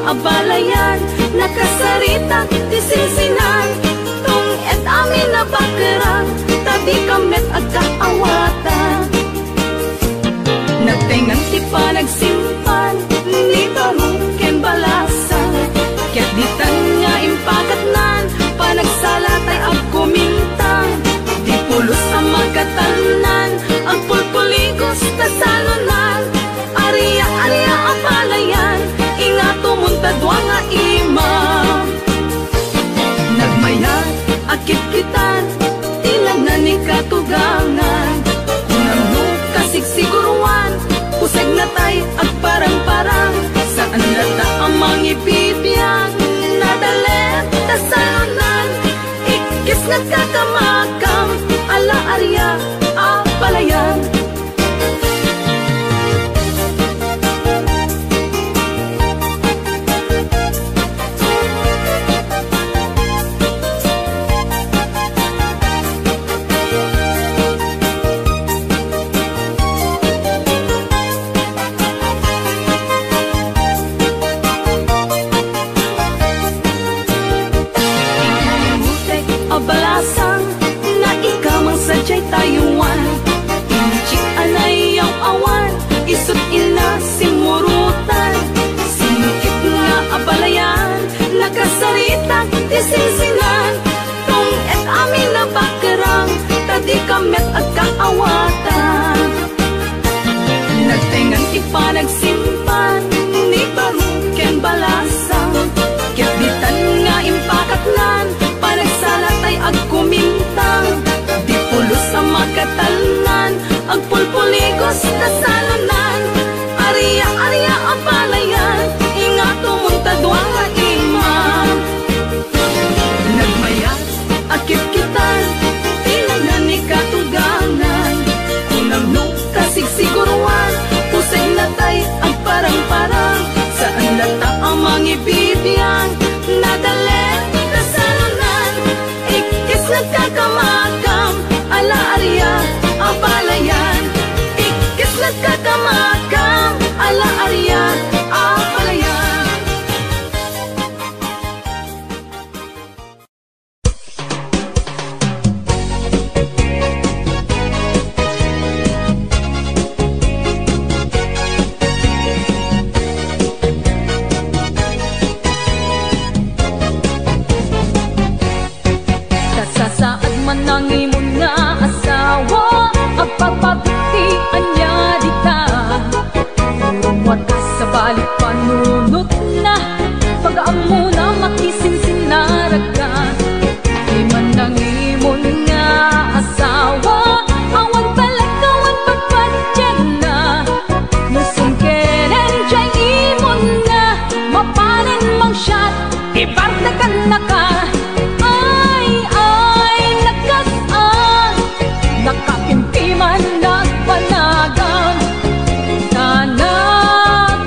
Abalayan, nakasarita, tisinsinan, tung et amin na bakerang, tabi kamet agkaawatan. Nagtengan ti pa nagsimpan, ni tarong ken balasan, kaya't ditan nga impakatnan, panagsalatay agkumintang, di pulos ang magkatanan, ang pulpuligos tasalunan, ariya-ariya abalayan, tadwa nga imam. Nagmayat, akit-kitan, ilang na ni katugangan. Unang kasigsiguruan, pusag na tay at parang-parang. Saan lata ang mga ibibiyang nadalet, tasalunan. Ikis nagkakamakam, ala-arya, apalayan. abalasang nga ikamang sadyay tayuan. Inchik anay ang awan, isut ila simurutan. Singkit nga abalayan, nakasaritag isinsinan. Tung et amin na bakarang, tadi kamet at kaawatan. Nagtengan ipanagsimpan, ni baruken balasang. Kitbitan nga impakatnan, panagsalatay agkumintang. Di pulos sa makatalnan, agpulpuligos na salanan. Ariya-ariya ang palayan, ingato mong tadwang nga imam. Nagmayat, akit kitan, tilanan ni katugangan. Kunang nukasigsiguruan, pusay natay ang parang-parang. Saan lata ang mga ibibiyang, nadalen na salanan. Ikis nagkakamakam, ala-ariya ang palayan. Ikis nagkakamakam, ala-ariya ang palayan. Kasasaad man ang imong nga asawa, ang pagpagtian niya dita. Urumwat ka sa balik panunot na, pag-aamo na makisinsinarag ka. Di man ang imong nga asawa, awan palagawan pagpadyan na. Nasungkenen dyan imong na, mapanen mang shot, ibardagan na ka. Nakapintiman nagpanagang, sana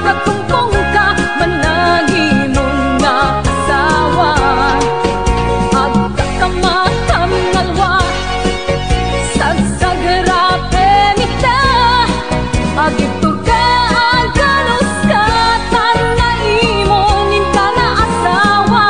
nagtungkong ka managimong nga asawa. Agkakamakam ngalwa, sagsagarape mita, agitugaan kanus ka, tana imonin ka na asawa.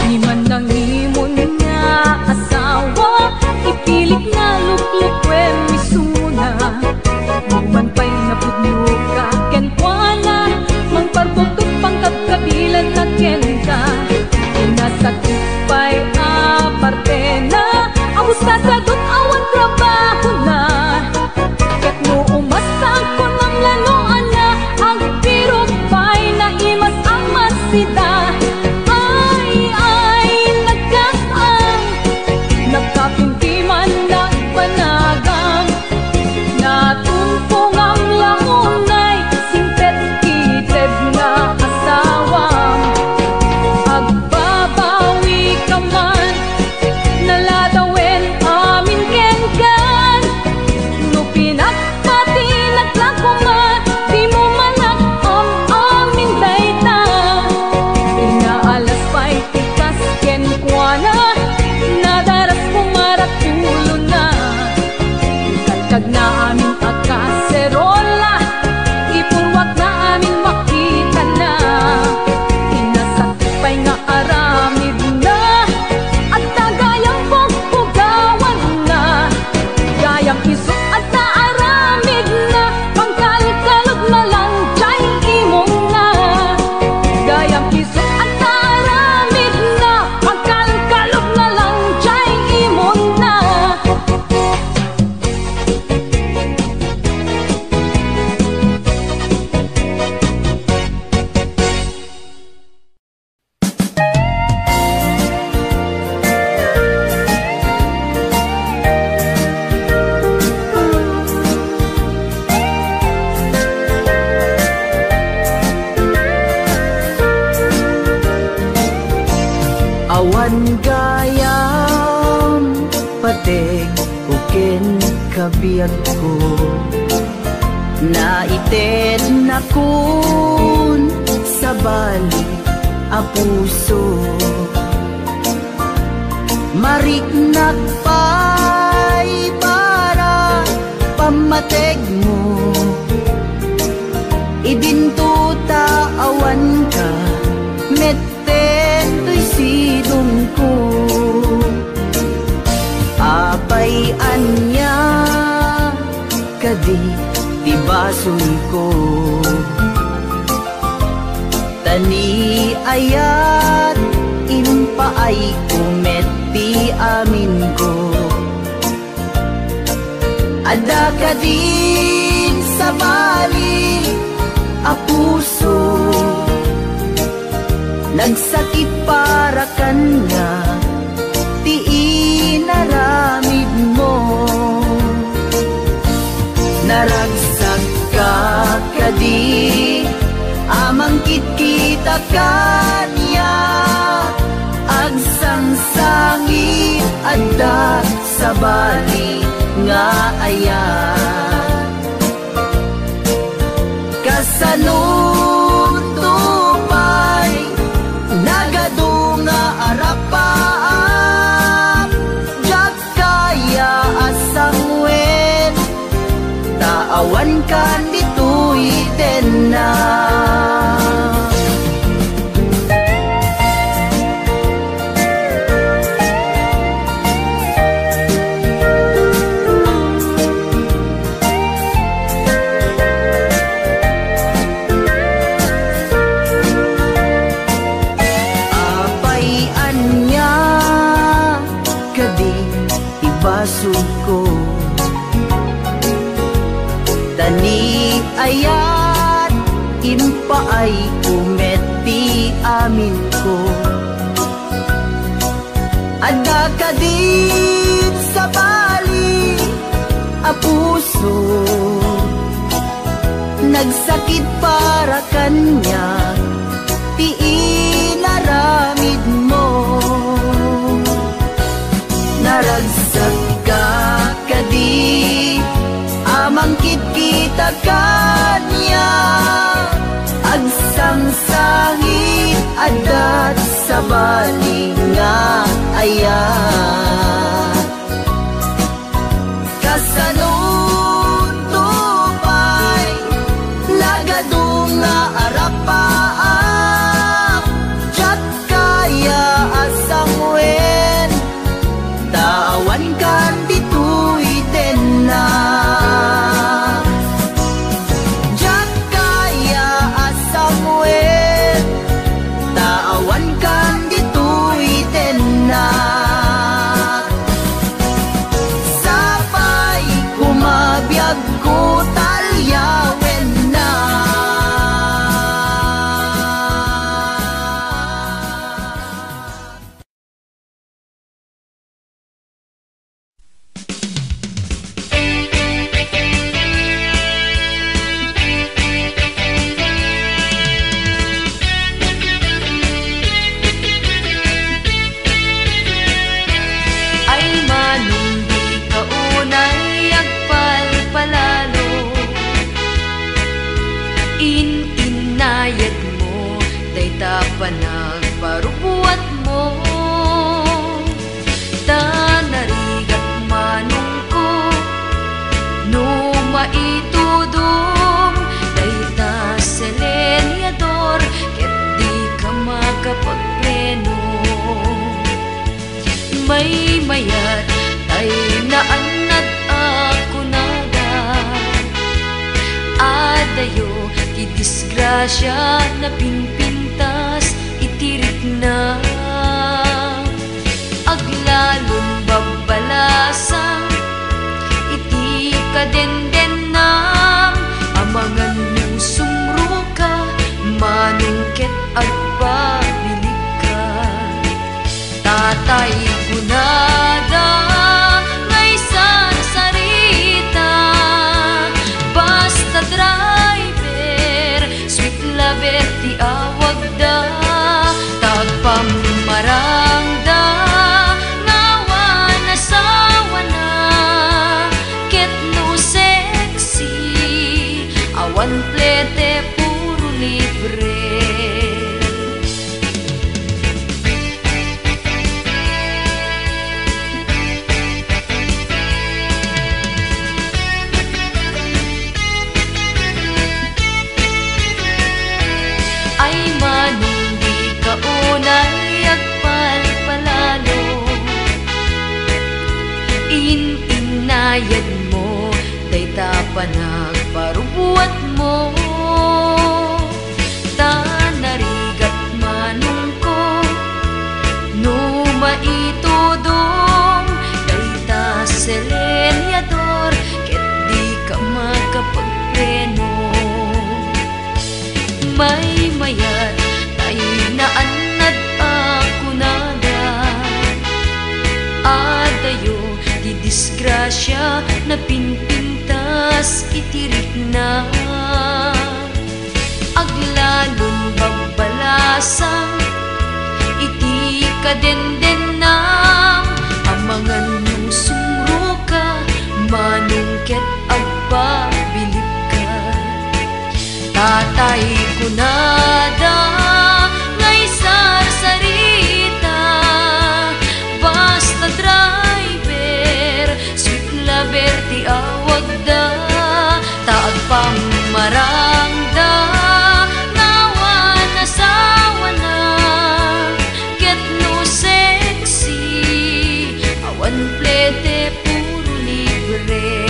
Di man ang imon nga asawa, ipilit nga luklukwe misuna. Muman pa'y napudyo ka kenkwana, mang parbutot pangkatkabilan na kenka. Inasakupay aparte na, abus ka sagot awan trabaho na. Ket mo umasang ko ng lanoan na, ang pirok pa'y naimas ang masita. Nagkapintiman nagpanagang, natumpong ang langunay, simpet kitred na asawa. Agbabawi ka man, naladawin amin kenkan. No pinagpati naglakuman, di mo manak amin dayta. Inaalas pa'y tikas kenkwana, nadaras pumarat ulo na. Ikatag na aming akaserola, ipurwak na aming makita na. Inasakupay nga aramid na, at tagayang pagpugawan na. Gayang isot at naaramid na, pangkalkalog na lang dyan imong na. Gayang isot at naaramid na, pangkalkalog na lang dyan imong na. Awan gayam patek uken kabiyag ko, naited na kun sa balik a puso. Marik ko. Apay anya kadi tibason ko. Tani ayat impaay kumeti amin ko. Ada ka din sa bali a puso, nagsakit para kanya, ti inaramid mo. Naragsak ka kadi amang kita kanya, agsangsangit adda sa bali nga ayan. Kasanod tupay nagadunga arapaap, jak kaya asangwen taawan kan dito'y na. Ko tani ayat impaay kumeti amin ko. Ada ka din sa bali a puso, nagsakit para kanya, ti inaramid mo. Naragsak ka kadi amang kita kanya, agsangsangit adat sa bali nga ayan. Kasanod tupay lagadunga arapaap, jak kaya asangwen tawan kan dito'y na. Jak kaya asangwen tawan kan dito'y na. Sapay kumabiyag ko talyawen na. Panagparubuat mo, tanarigat manong ko, no maitudom, dayta selenyador, ket di ka makapagpleno. May mayat ay naanad ako nada, adayo ti disgrasya na pinpintas itirik na. Aglalon babalasan iti kadenden nam, amangan mo sumro ka, manungket agpabilik ka. Tatay kunada ngay san sarita, basta driver sweet lover ti awag da, tagpamarangda ngawan asawa na, ket no sexy awan plete puro libre. panayad mo, day tapanagparubuat mo. Tanarigat manong ko, no maitudong, day ta selenyador, ket di ka makapagpreno. May mayat tayo naanad ako nada, adayo di disgrasya na pinpintas itirik na. Aglalon bagbalasang iti kadenden na, amangan nung sumro ka, manungket agpabilip ka. Tatay kunada ngay sarsarita, basta driver, sweet lover ti awag da, taag pang marangda, ngawan asawa na, get no sexy, awan plete puro libre.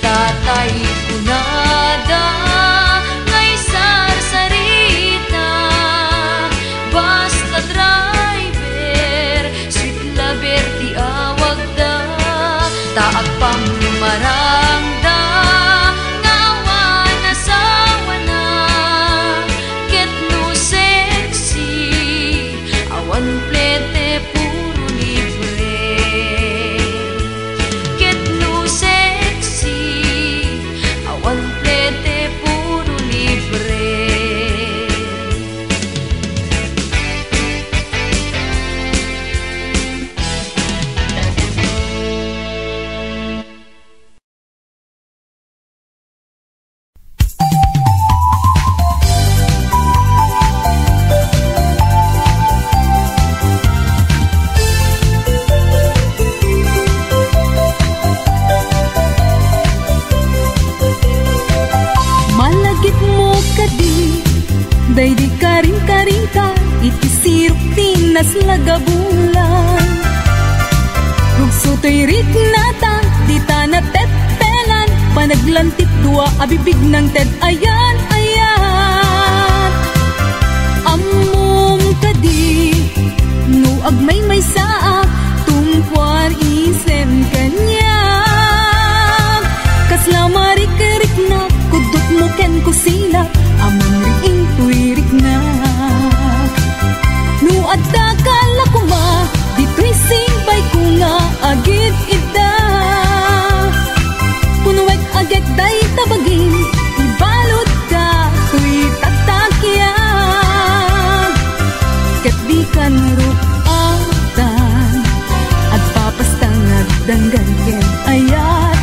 Tatay kunada ngay sarsarita, basta driver, sweet lover ti awag da, taag pang marangda, ngawan asawa na, get no sexy, awan plete puro libre. Get no sexy, awan plete puro libre. Malagip mo kadi, day di karing-karing ka, iti sirok tinas lagabulan. Rugsutoy rit nata, di ta natepelan, panaglantip dua abibig ng ted ayan, ayan. Amom kadi, no agmay may saa, tumpuan isen kanya. Kasla marik-rik na, kudot mo ken kusina, amang riing tuirik na. No adda kala kuma, dito'y simbay ko nga agit ida. Punuwek agit day tabagin, ibalot ka, tuy tatakyan. Ket di kan rupatan, at papastang nagdanggan ken ayat.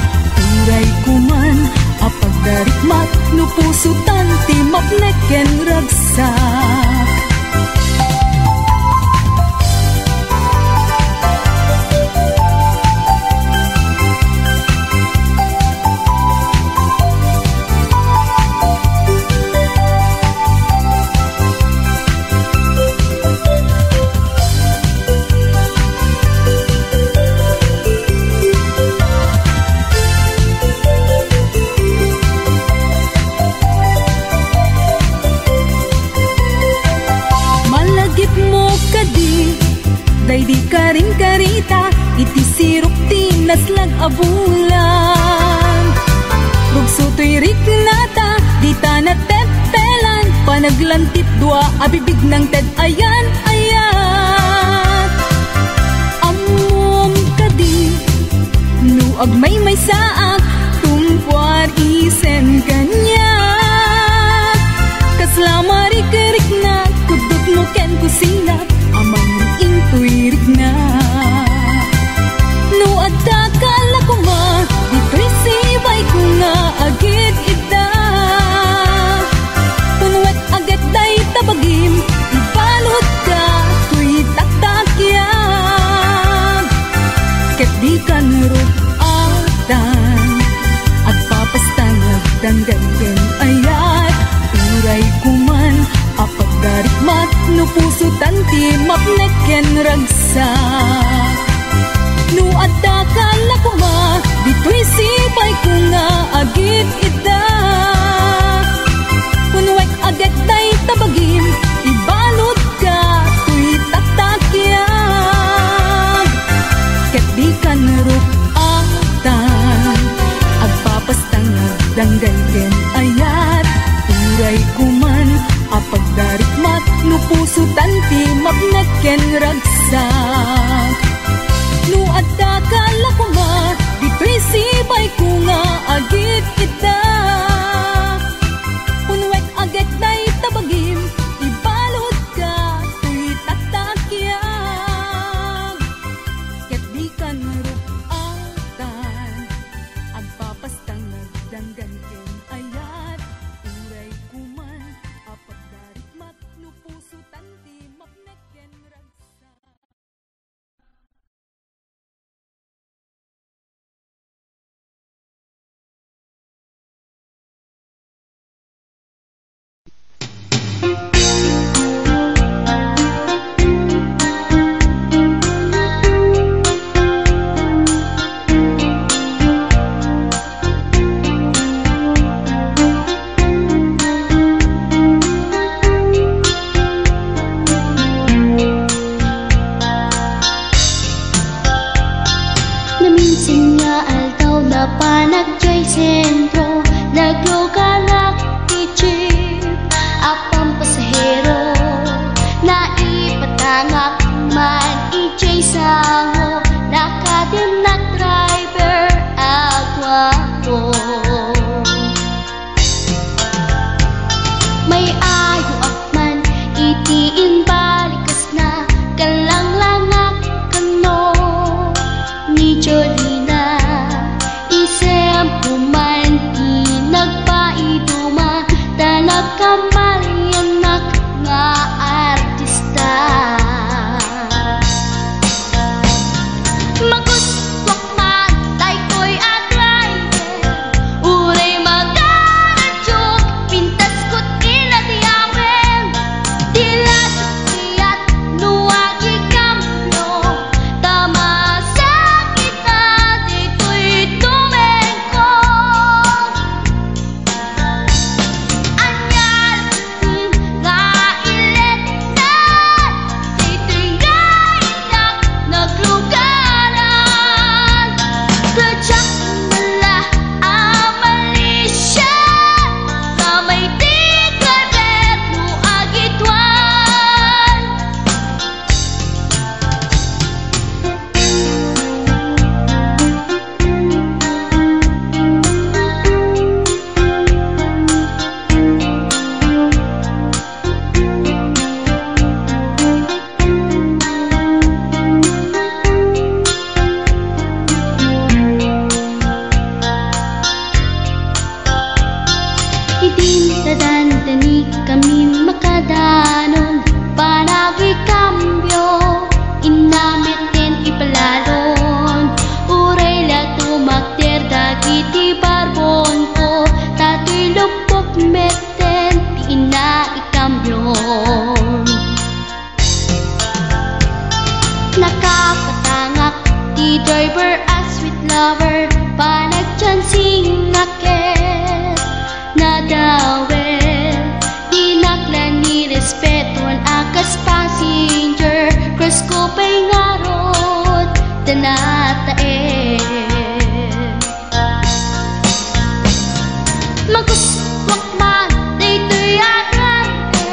Turay kuman, apagdarikmat, no pusutan ti mapleken ragsak. Day di karing-karita, iti sirok tinas lag abulan. Rugsutoy rik nata, di ta natepelan, panaglantip dua abibig ng ted ayan, ayan. Amom kadi, no agmay may saak, tumpuan isen kanya. Kasla marik-rik na, kudot mo ken kusina, amang riing tuirik na. No adda kala kuma, dito'y sibay ko nga agit ida. Punwet agad day tabagim, ibalot ka, tuy taktakyan. Ket di kan rupatan, at papastang nagdanggan ken ayat. Turay kuman, apagdarikmat, no pusutan ti mapneken ragsak. No adda kala ko ma, dito'y sipay ko nga agit ida. Kunwek agit day tabagim, ibalod ka tuy tatakyag. Ket di ka narupatan, agpapastang nagdanggalgen ayat. Turay kuman, apagdarikmat, no puso tanti mapneken ragsak. No adda kala ko ma, dito'y sibay ko nga agit ita. Kunwek agit day tabagim, ibalod ka tuy tatakyag. Ket di ka narupatan, agpapastang nagdanggan ken ayat. Turay kuman, apagdarikmat, no puso tanti mapneken ragsak. Naminsan nga aldaw na panagjoy sentro, naglugalak ti jeep, apang pasahero, naipatangak man ijay sango, nakadinak driver agwapo. May ayo akman itiin balikas na kalanglangak kano ni Jolina, isem puman di nagpaiduma, tanag kamalyanak nga artista. Maguswak matay ko'y adraiver, uray magaradyok, pintas ko't inadiyawen, diladyok siyat nuwagi kamlo, tama sakit na dito'y tumengko. Anyal nga ilet na dito'y naiyak naglugaran, kadyak mala amalisya, na may tiglaret mo agitwan. Idin sa dandani kami makadanon, panag'y kambyo, inamiten ipalalon. Uray la tumakder dagiti barbon ko, tato'y lupok meten di ina ikambyon. Nakapatangak di driver as sweet lover, panagchansing naket nadawel, dinaklan ni respeton akas passenger, cross ko pa'y ngarot tanatae. Maguswak man dito'y agrante,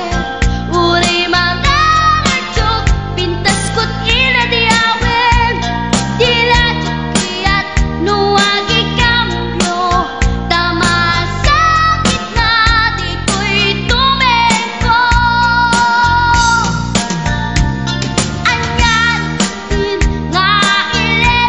uray magaradyok, pintas ko't inadiyawen, diladyok kiyat nuwagi kamlo, tama sakit na dito'y tumengko. Anyan nga ilet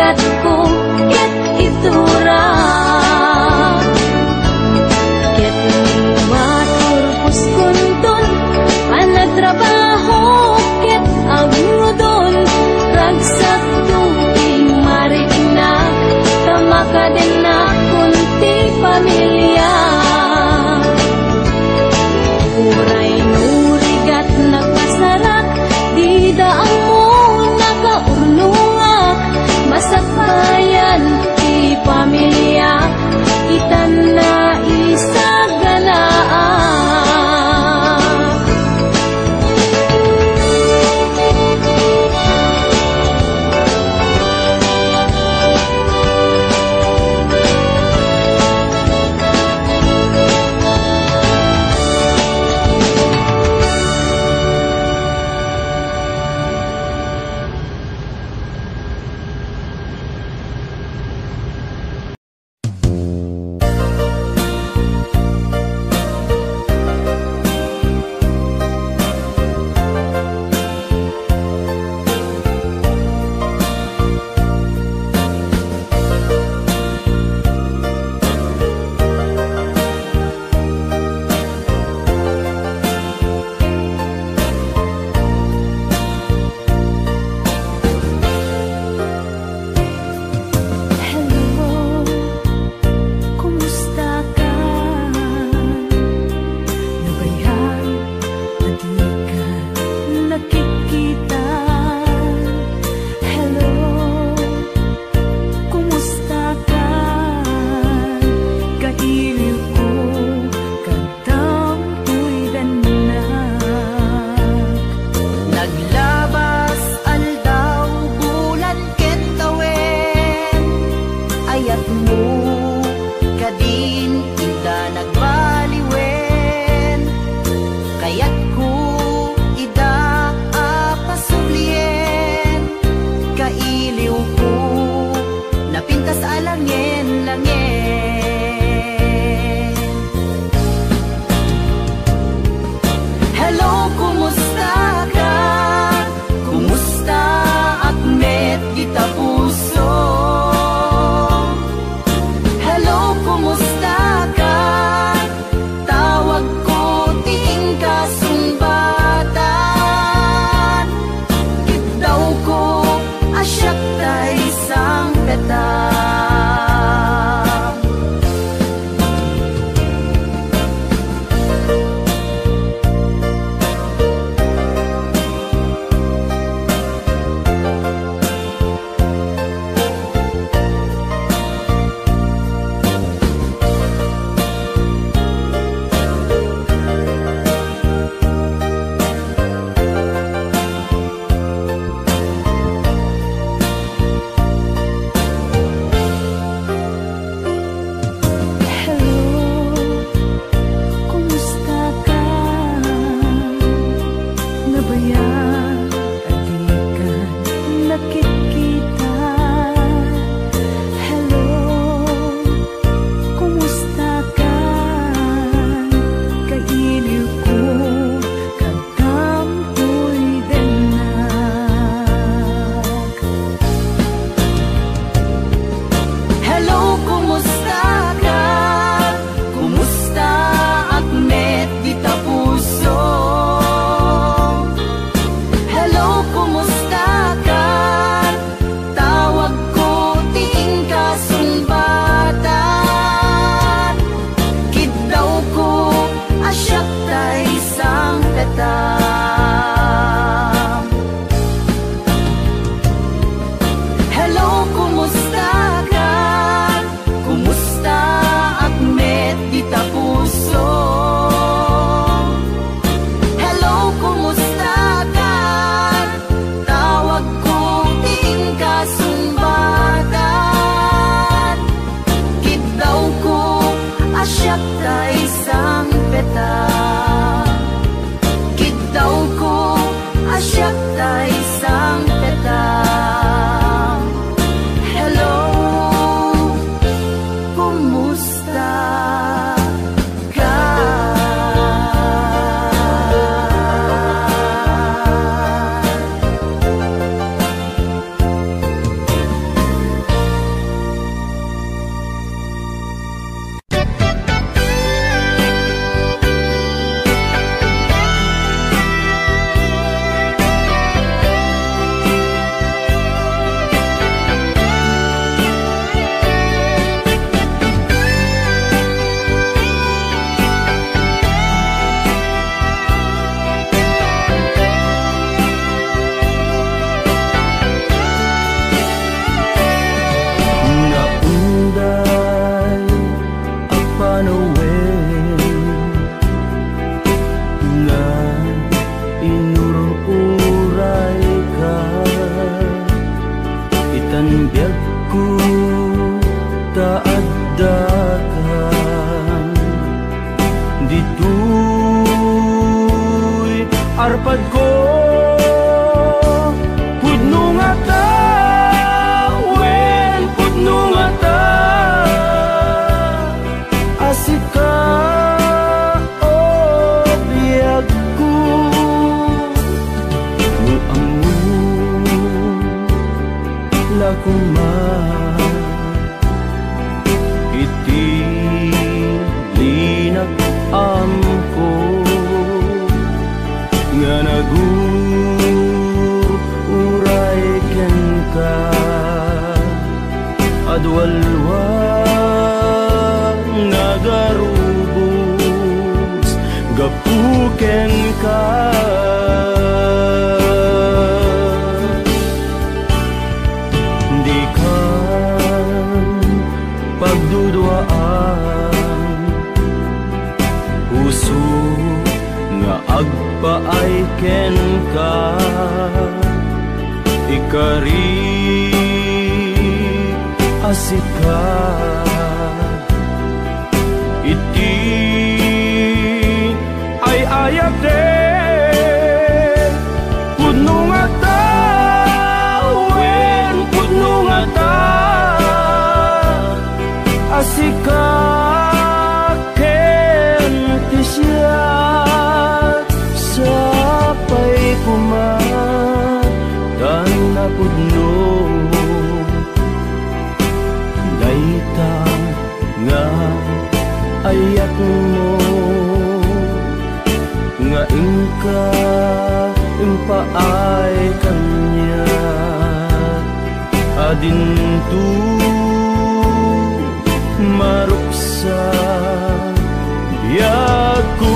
urigat ko ket itura. Ket maturpos kunton panagtrabaho ket agudon ragsak tuing marigna tamakaden na kunti pamilya. Uray nurigat nagpasarak di daang mo nakaurnungak masak Tan biyag ko taaddakan dito'y arpad ko pudno nga ta wen pudno nga ta asika o biyag ko muamu lakuma iti linak amko nga naguray ken ka adwalwa nagarubos gapuken ka di kan pagduduaan puso nga agpaay ken ka ikari asika iti ay ayak de pudno nga ta wen pudno nga ta asika ken ti siya sapay kuma dan napudno daita nga ayak mo nga ingka impaay kanya adintu maruksa biyag ko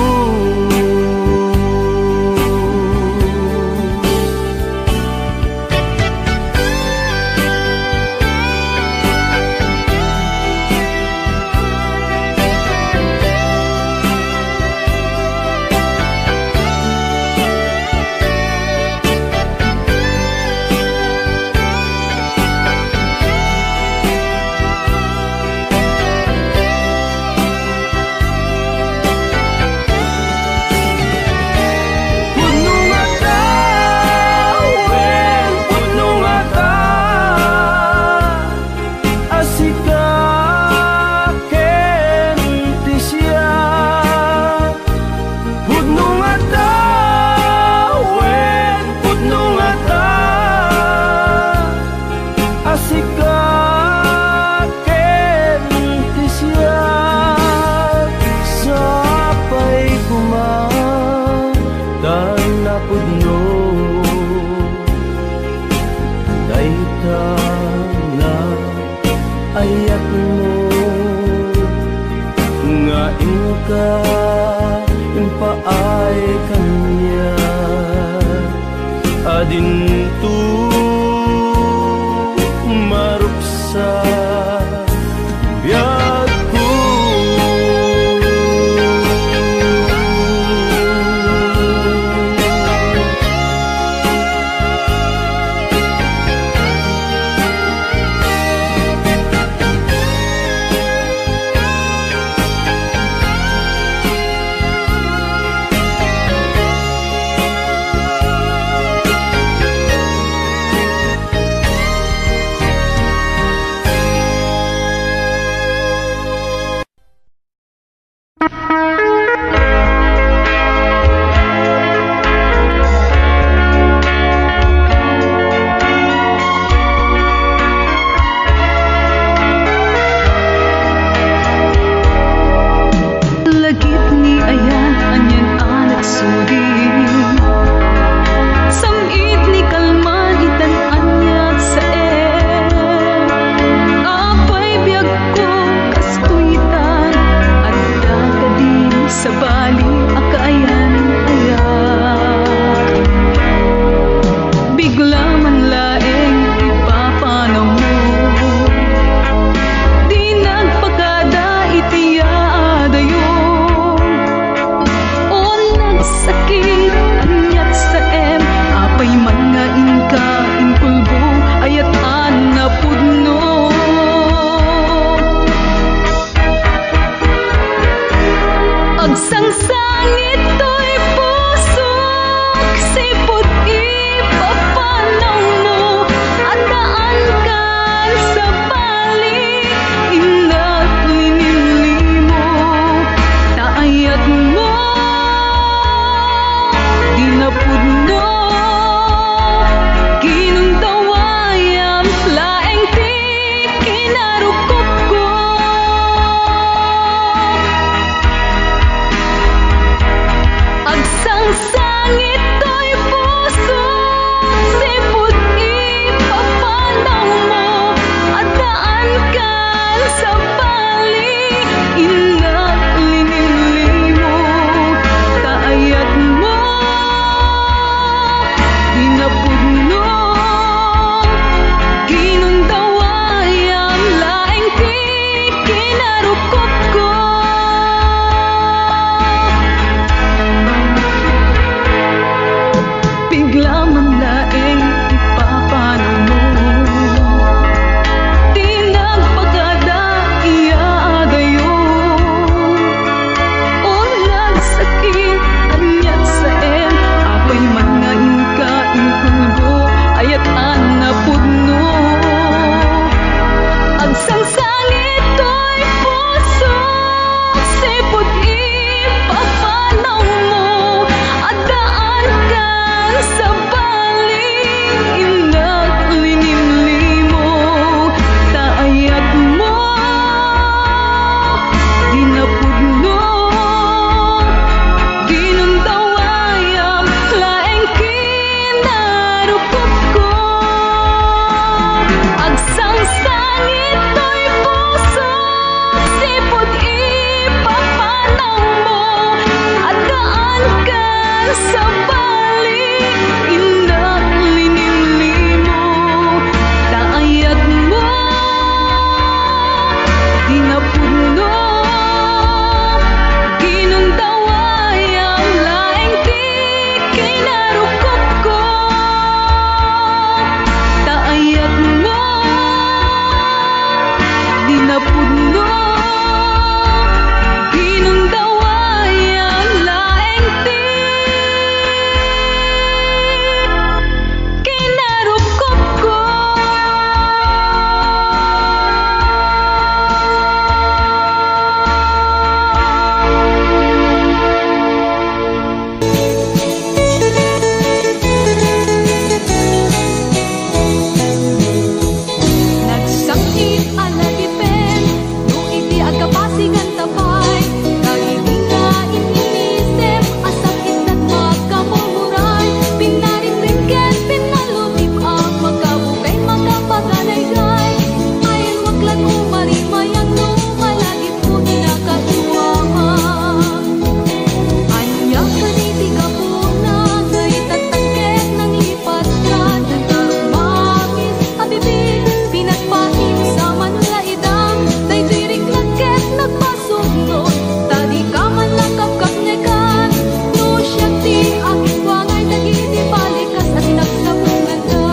ayak mo nga ingka impaay kanya adintu maruksa biyag ko puno Pinundaway ang laeng ti Kinarukop ko Nagsakit alagipen no iti agkapasigan tapay Kagiginga ininisip asakit at magkamumuray Pinarinrinken pinalutip ang magkabukay magkapaganay-gay Ayon waklan umarimayang no malagip ko inakatuwang Anya kaniti ka po na ngay tatakit ng lipat ka Nagkarumagis abibig pinagpatin sa Manila idang Daytoy riklagket nagpasunod Tadi ka man lang kapkapnekan No siya ti aking wangay nagiti balikas at nagsabungan ka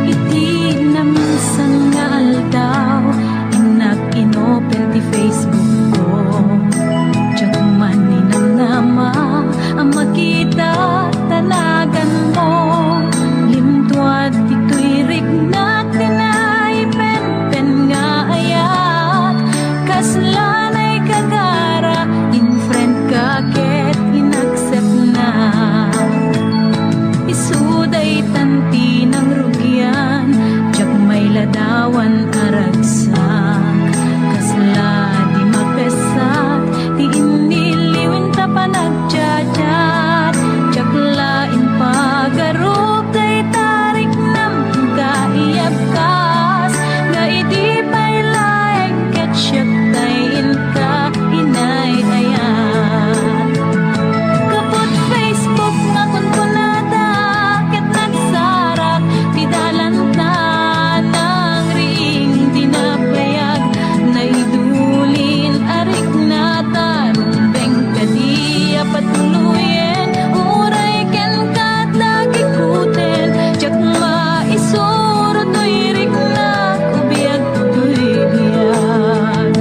Iti na minsan nga aldaw Inak inopen ti Facebook ko Diyak man ninamnama Ang makita talagan mo Limtuat ito'y rignat Tinaipen nga ayat Kaslanay kagara In friend ka ket inaccept na Isuday tanti ng rugyan Diyak may ladawan aragsak Kasla di mapesat Di iniliwin ta panagjajar Diyak lain pagarup Day tarik nam kaiyabkas Nga idi pa'y laeng ket siyak tayin ka inay-ayat Kapot Facebook nga kunkunada Ket nagsarak Di dalanta ng ring Di napayag Naidulin arik natan Beng kadi apatuluyen Uray ken kat nagikuten Diyak maisuro to'y rik na Kubiyag to'y biyag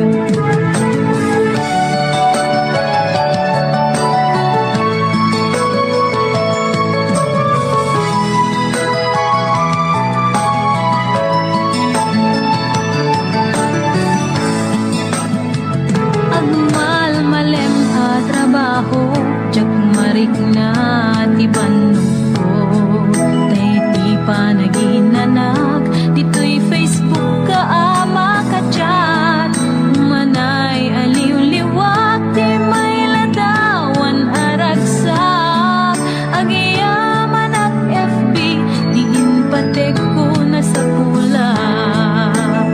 Agmal malem a trabaho Diyak marik na ti banno ko Tay ti panaginanak Dito'y Facebook ka ama ka-chat Manay aliw-liwak Ti may ladawan aragsak Agiyaman ak FB Diin patek ko na sa kulak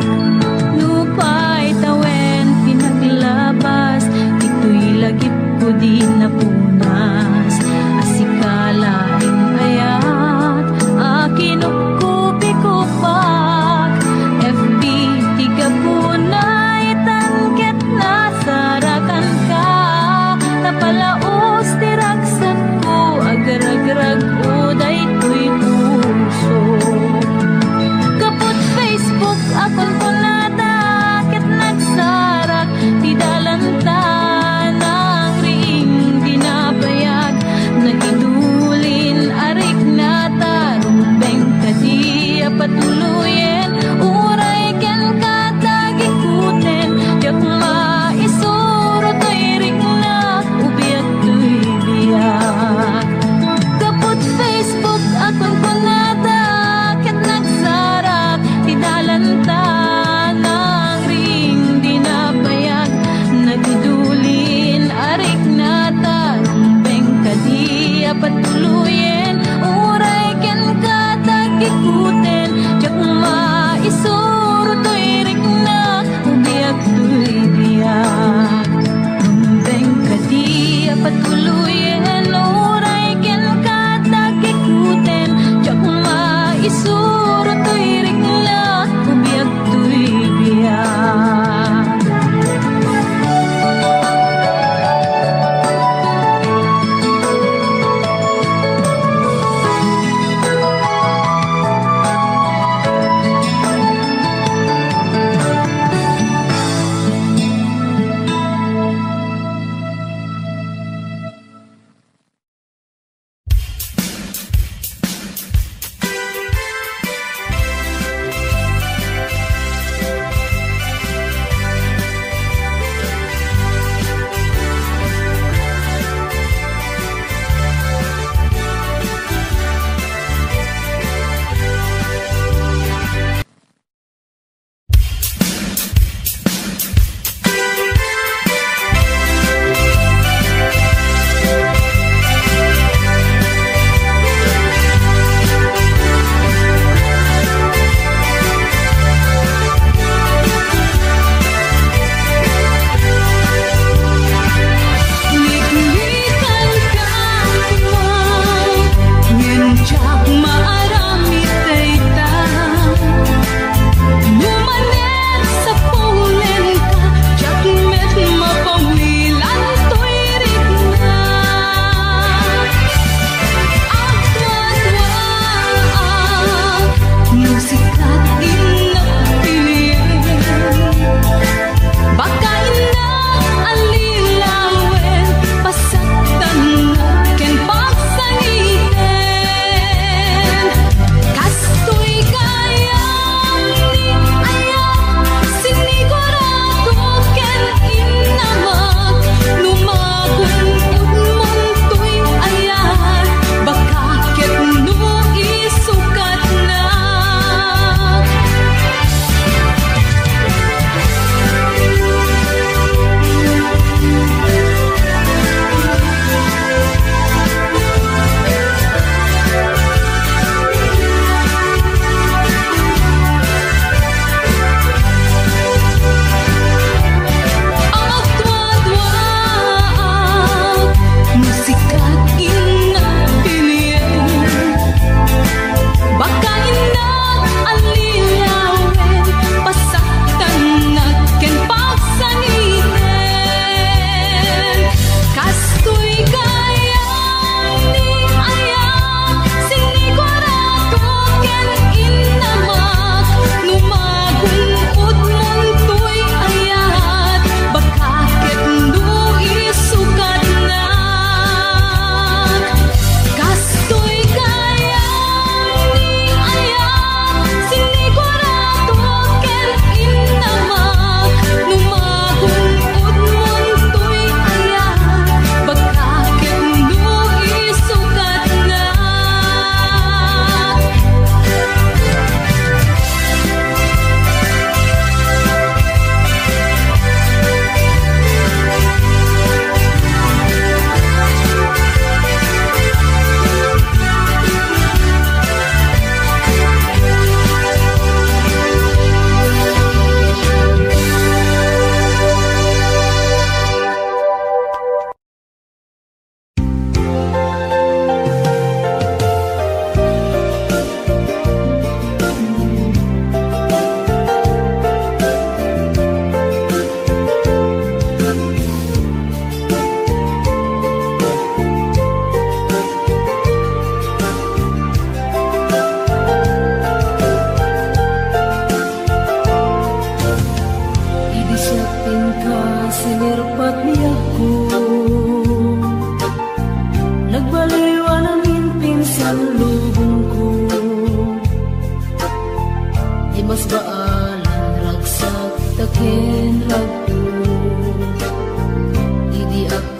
Nupay tawen pinaglabas Dito'y lagip ko di napunas Asikalain ayat Akinupkupi-kupak FB tiga punay Tangket na sarakan ka Napalaos tiragsat ko Agar-agrag uday to'y puso Kapot Facebook akon punada Ket nagsarak Di dalanta ng ring Di na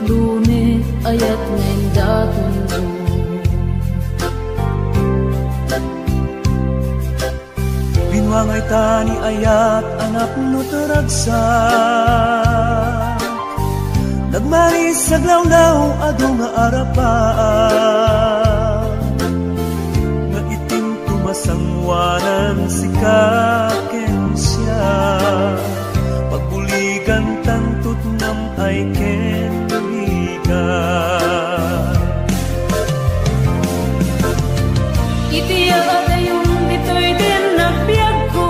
Lune ayat ngayon daton mo. Binwangay tani ayat anak no taragsa. Nagmaris sa glawlaw ado nga arapaan. Nga itim tumasangwanan si kakensya. Pagbuligan tantut nam ay kenligan. Itiya adayon dito'y din nagbiag ko.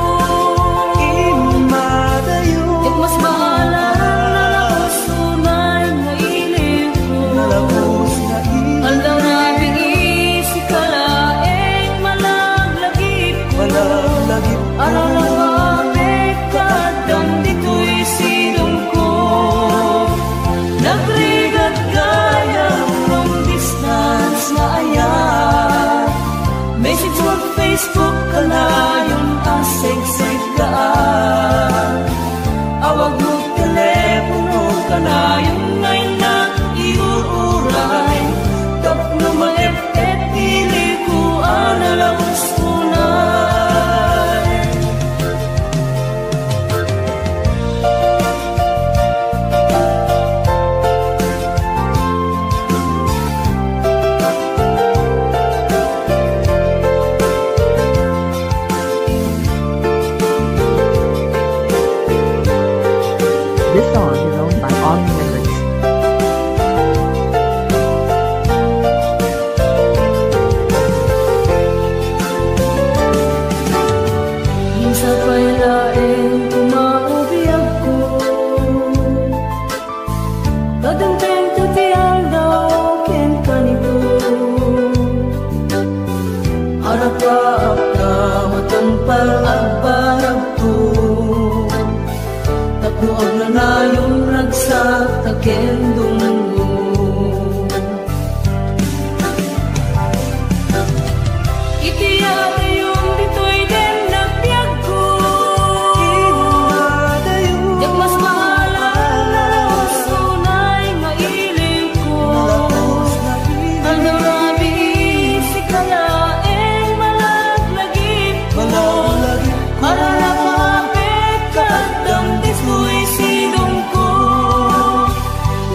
Imadayon It mas bahala nalakos tunay nga ilig ko. nalabos na Aldaw na bigisi kalaeng malaglagip ko. imalaglagip ko. Araw na mabek kadam dito'y silong ko. Nagrigat gayang long distance na ayan. Message mo Facebook ka na yung asig-sig kaan. Awag mo telepono ka na yung ngay na iuuray. Tapno maep-et dili ko analawos tunay. This song is owned by all members. Minsa pa'y laeng tumaubiag ko. Kadang-teng tutiyang daw ken kanito. Harap-harap ka matampal at barag to. Tatluag na na yung ragsak takendong mo. Itiyak yung dito'y din nagbiag ko. Imadayon Yak mas mahala na sunay nga iling ko. nalabos na Aldaw na bigisi kalaeng malaglagip ko. imalaglagip ko. Para na mapit kadam dito'y silong ko.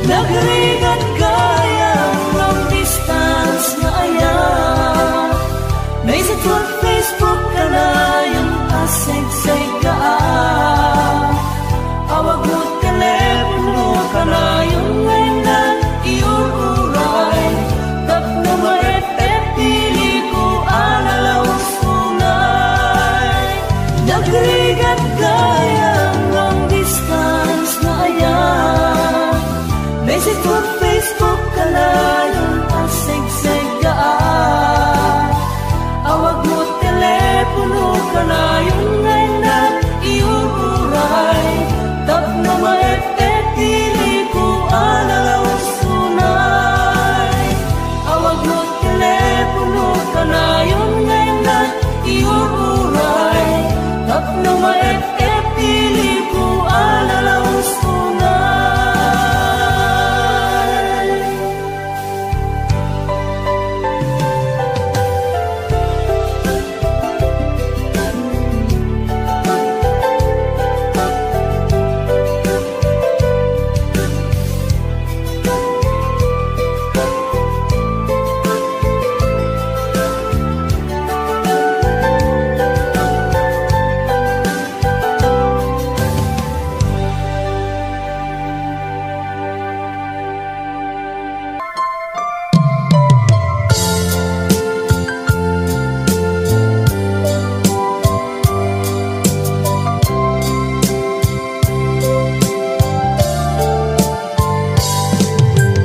Nagrigat gayang long distance na ayan. Message mo Facebook ka na yung asig-sig kaan. Awag mo telepono ka na yung ngayon na iuuray. Tapno maep-et pili ko analawos tunay. Nagrigat gayang long distance na ayan. Message mo Facebook ka na yung asig-sig kaan. Awag mo telepono ka na yung ngayon na iuuray. Tapno maep-et dili ko analawos tunay. Awag mo telepono ka na yung ngayon na iuuray. Tapno maep-et dili ko analawos tunay.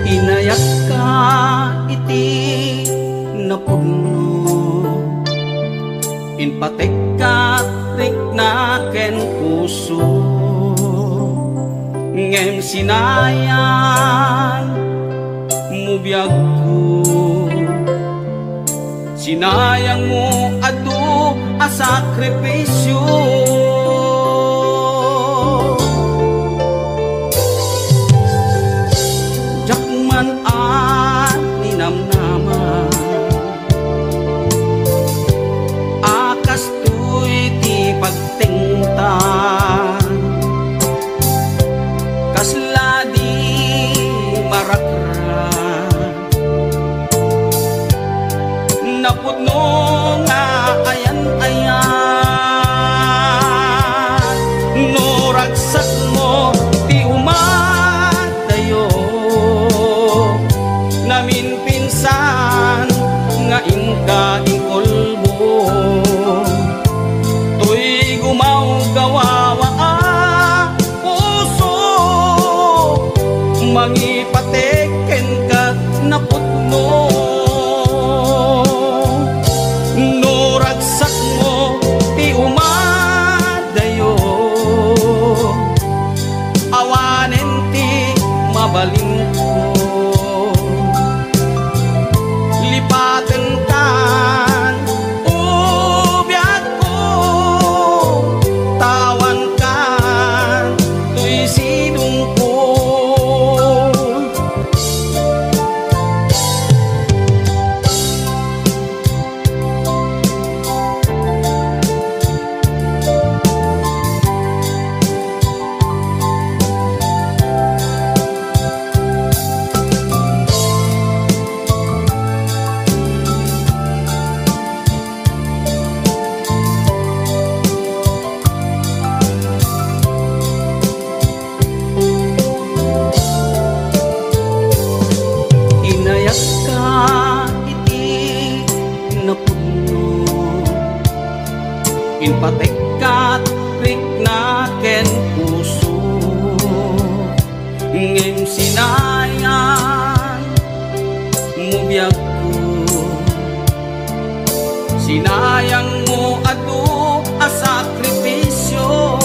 Inayak ka iti napuno. Inpatek ka rik na ken puso. Ngem sinayan mo biag ko. Sinayang mo adu a sakripisyo. Jak marakra napudno nga ayan-ayan no ragsak mo ti umadayo namin pinsan nga ingka ingkolbo tuy gumaw gawawa puso mangipateken ka napudno no ragsak mo ti umadayo awanen ti mabalin ko lipaten kan ubiyat ko tawan kan tuy sidong ko inpatekat rikna ken puso ngem sinayan mubiyag ko sinayang mo adu a sakripisyo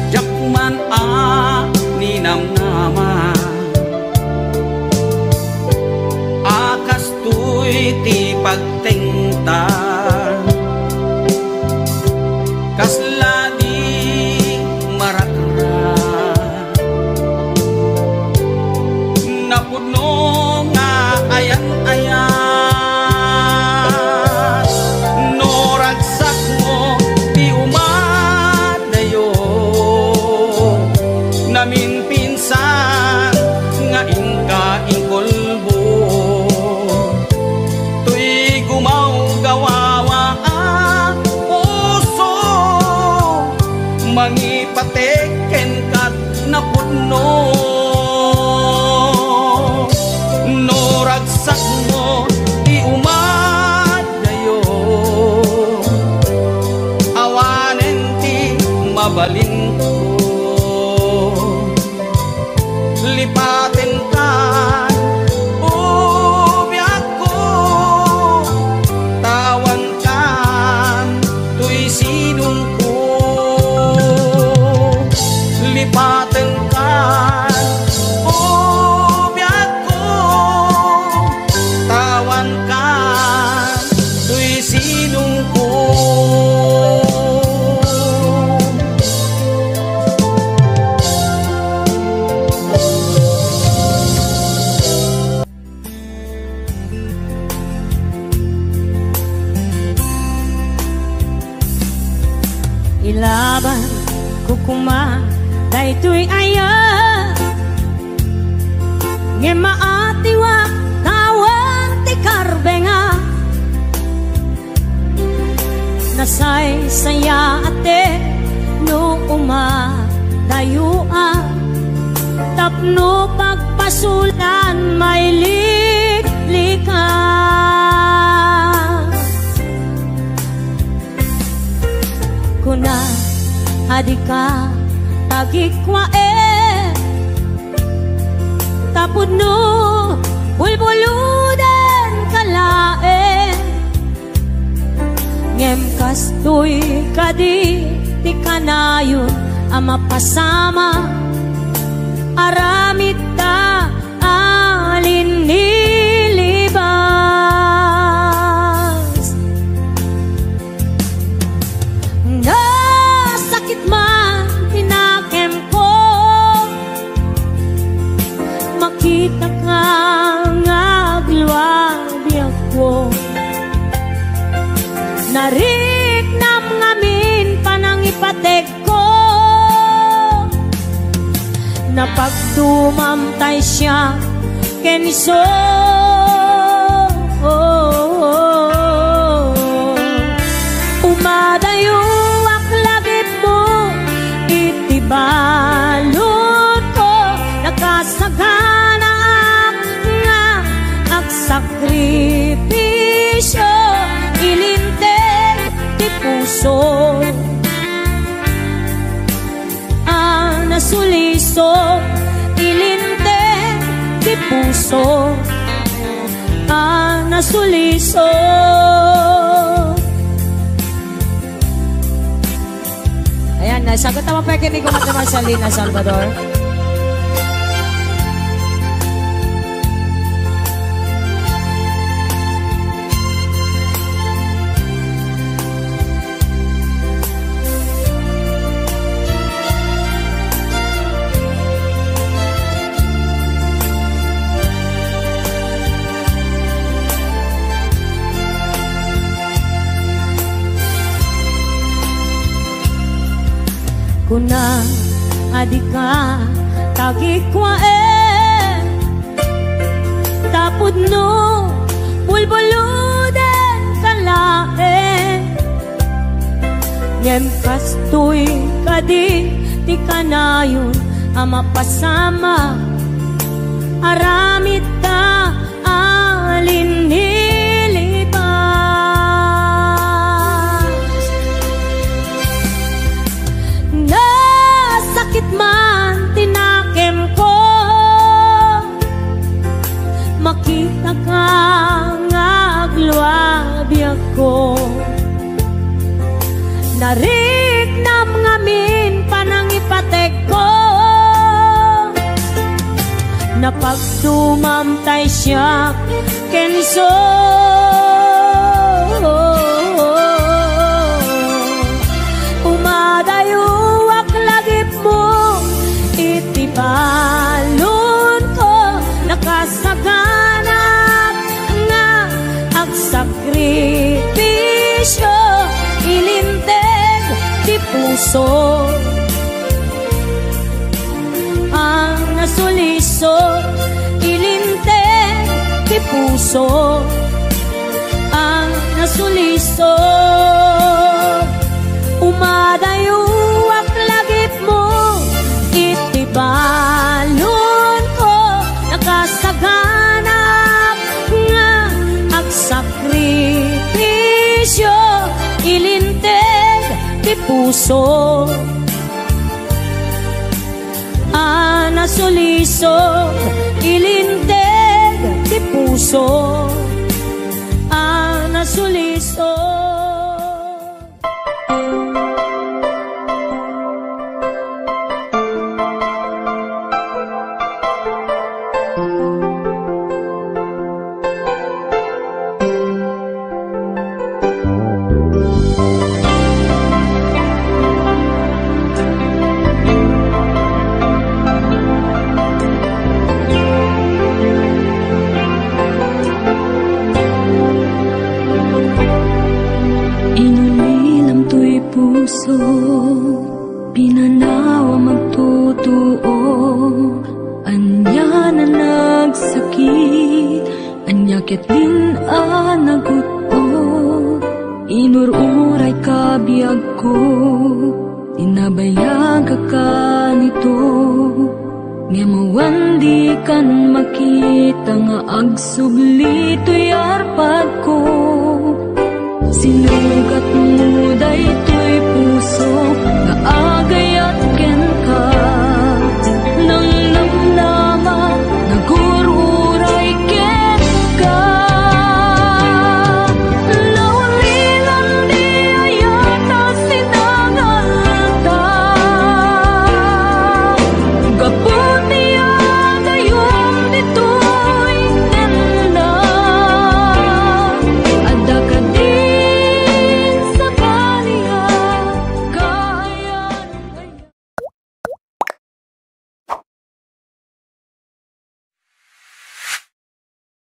jakman a ninamnama ti pagtingta kasladi marakra napudno nga ayan-ayan no ragsak mo ti umadayo namin pinsan nga ingka ingkolbo mangipateken kat napudno no ragsak mo ti umadayo awanen ti mabalin ko lipaten kan ubiyag ko tawan kan tuy sidong ko lipaten kan ubiyag ko tawan kan tuy sidong ko ilaban kukuma daytoy aya nge maatiwa tawan ti karbenga nasay saya ate no umadayua tapno pagpasulan may liklika kuna adika tagikwae tapudno bulbuludan kalae ngem kastoy kadi ti kanayon ama pasama aramid ta alin nilibas nasakit man tinakem ko makita ka ngagluwabi ako narik nam ngamin panang ipatek ko Napagdumamtay siya kenso umadayo aklagip mo itibalot ko nakasagana nga agsakripisyo ilinteg ti puso nasuliso ilinteg ti puso nasuliso. Ayan, nasagot naman pa kinig ko naman sa Lina Salvador. Kuna adika tagikwa tapod no bulbuluden kalae ngem kastoy kadi ti kanayon amapasama aramit ta alin man tinakem ko makita ka nga agluabya ko nariknam ngamin panangipatek ko napagdumamtay siya kenso umadayo itibalon ko nakasaganap nga agsakripisyo ilinteg ti puso ang nasuliso ilinteg ti puso ang nasuliso umadayo aklagip mo itibalon ko nakasaganap nga agsakripisyo ilinteg ti puso nasuliso ilinteg ti puso nasuliso. Pinanawa magtutuo anya na nagsakit anya ketlin naguto inururay kabiyag ko inabayag ka nito ngemawan di kan makita nga agsubli to'y arpag ko sinugat mo dayto